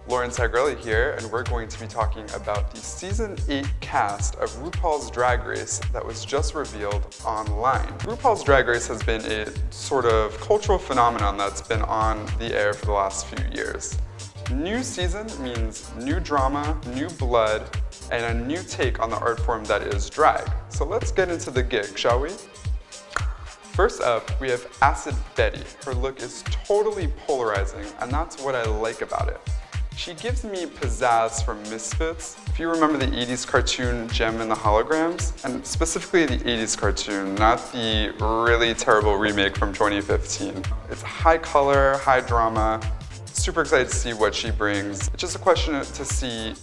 Lauren Tagrelli here, and we're going to be talking about the Season 8 cast of RuPaul's Drag Race that was just revealed online. RuPaul's Drag Race has been a sort of cultural phenomenon that's been on the air for the last few years. New season means new drama, new blood, and a new take on the art form that is drag. So let's get into the gig, shall we? First up, we have Acid Betty. Her look is totally polarizing, and that's what I like about it. She gives me pizzazz from Misfits. If you remember the 80s cartoon Gem and the Holograms, and specifically the 80s cartoon, not the really terrible remake from 2015. It's high color, high drama. Super excited to see what she brings. It's just a question to see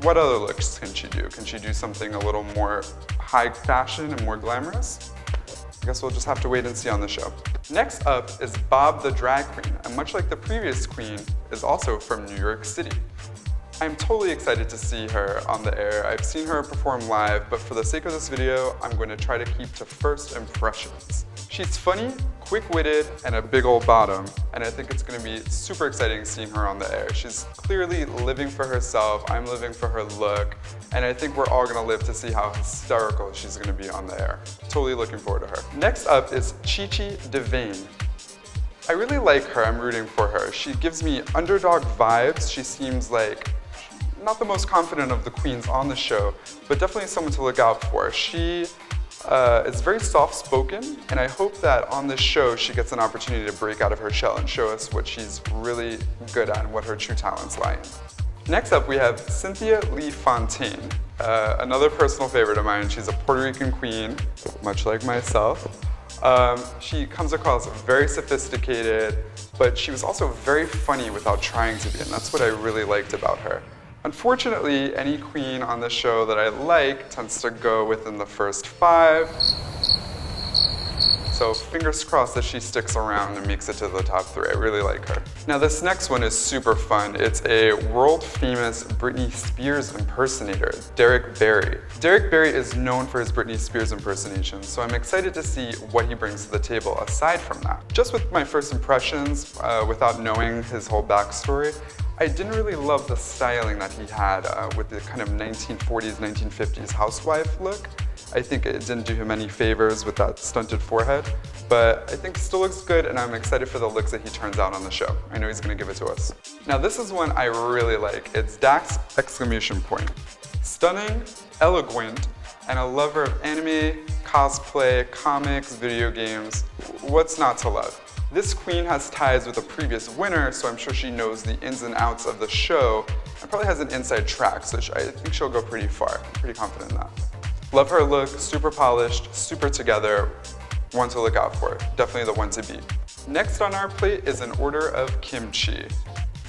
what other looks can she do. Can she do something a little more high fashion and more glamorous? I guess we'll just have to wait and see on the show. Next up is Bob the Drag Queen, and much like the previous queen, is also from New York City. I'm totally excited to see her on the air. I've seen her perform live, but for the sake of this video, I'm going to try to keep to first impressions. She's funny, quick-witted, and a big old bottom, and I think it's going to be super exciting seeing her on the air. She's clearly living for herself, I'm living for her look, and I think we're all going to live to see how hysterical she's going to be on the air. Totally looking forward to her. Next up is Chi Chi DeVayne. I really like her, I'm rooting for her. She gives me underdog vibes. She seems like not the most confident of the queens on the show, but definitely someone to look out for. She is very soft-spoken, and I hope that on this show she gets an opportunity to break out of her shell and show us what she's really good at and what her true talents lie in. Next up, we have Cynthia Lee Fontaine, another personal favorite of mine. She's a Puerto Rican queen, much like myself. She comes across very sophisticated, but she was also very funny without trying to be, and that's what I really liked about her. Unfortunately, any queen on the show that I like tends to go within the first 5. So fingers crossed that she sticks around and makes it to the top 3. I really like her. Now this next one is super fun. It's a world famous Britney Spears impersonator, Derek Barry. Derek Barry is known for his Britney Spears impersonations, so I'm excited to see what he brings to the table aside from that. Just with my first impressions, without knowing his whole backstory, I didn't really love the styling that he had with the kind of 1940s, 1950s housewife look. I think it didn't do him any favors with that stunted forehead, but I think it still looks good, and I'm excited for the looks that he turns out on the show. I know he's gonna give it to us. Now this is one I really like. It's Dax ! Stunning, eloquent, and a lover of anime, cosplay, comics, video games. What's not to love? This queen has ties with a previous winner, so I'm sure she knows the ins and outs of the show and probably has an inside track, so I think she'll go pretty far. I'm pretty confident in that. Love her look, super polished, super together, one to look out for. Definitely the one to beat. Next on our plate is an order of Kimchi.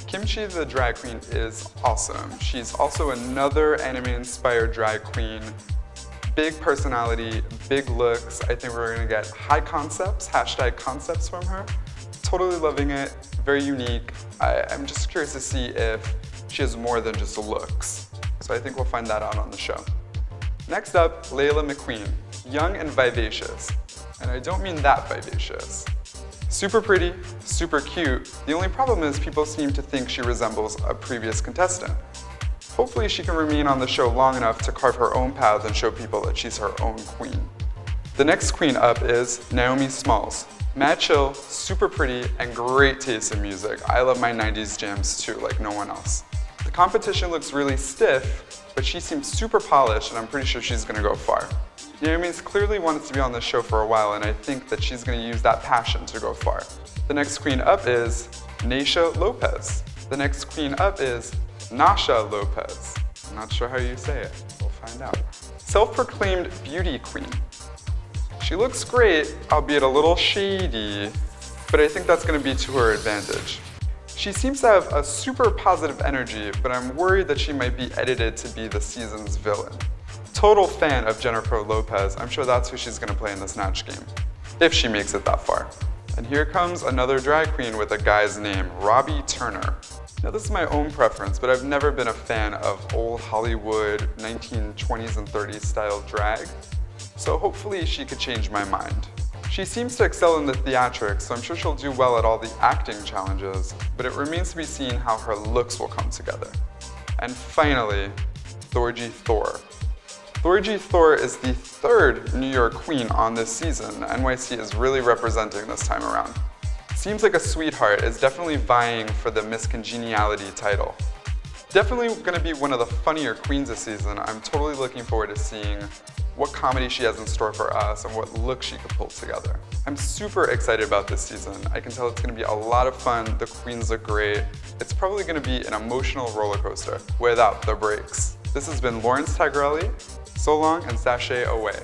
Kimchi the drag queen is awesome. She's also another anime-inspired drag queen. Big personality, big looks. I think we're gonna get high concepts, hashtag concepts from her. Totally loving it, very unique. I'm just curious to see if she has more than just looks. So I think we'll find that out on the show. Next up, Layla McQueen, young and vivacious. And I don't mean that vivacious. Super pretty, super cute. The only problem is people seem to think she resembles a previous contestant. Hopefully she can remain on the show long enough to carve her own path and show people that she's her own queen. The next queen up is Naomi Smalls. Mad chill, super pretty, and great taste in music. I love my 90s jams too, like no one else. The competition looks really stiff, but she seems super polished, and I'm pretty sure she's gonna go far. Naomi's clearly wanted to be on the show for a while, and I think that she's gonna use that passion to go far. The next queen up is Naysha Lopez. The next queen up is Nasha Lopez. I'm not sure how you say it. We'll find out. Self-proclaimed beauty queen. She looks great, albeit a little shady, but I think that's going to be to her advantage. She seems to have a super positive energy, but I'm worried that she might be edited to be the season's villain. Total fan of Jennifer Lopez. I'm sure that's who she's going to play in the Snatch game, if she makes it that far. And here comes another drag queen with a guy's name, Robbie Turner. Now this is my own preference, but I've never been a fan of old Hollywood 1920s and 30s style drag. So hopefully she could change my mind. She seems to excel in the theatrics, so I'm sure she'll do well at all the acting challenges, but it remains to be seen how her looks will come together. And finally, Thorgy Thor. Thorgy Thor is the third New York queen on this season. NYC is really representing this time around. Seems like a sweetheart, is definitely vying for the Miss Congeniality title. Definitely gonna be one of the funnier queens this season. I'm totally looking forward to seeing what comedy she has in store for us and what look she could pull together. I'm super excited about this season. I can tell it's gonna be a lot of fun. The queens look great. It's probably gonna be an emotional roller coaster without the breaks. This has been Lawrence Tagarelli. So long and sashay away.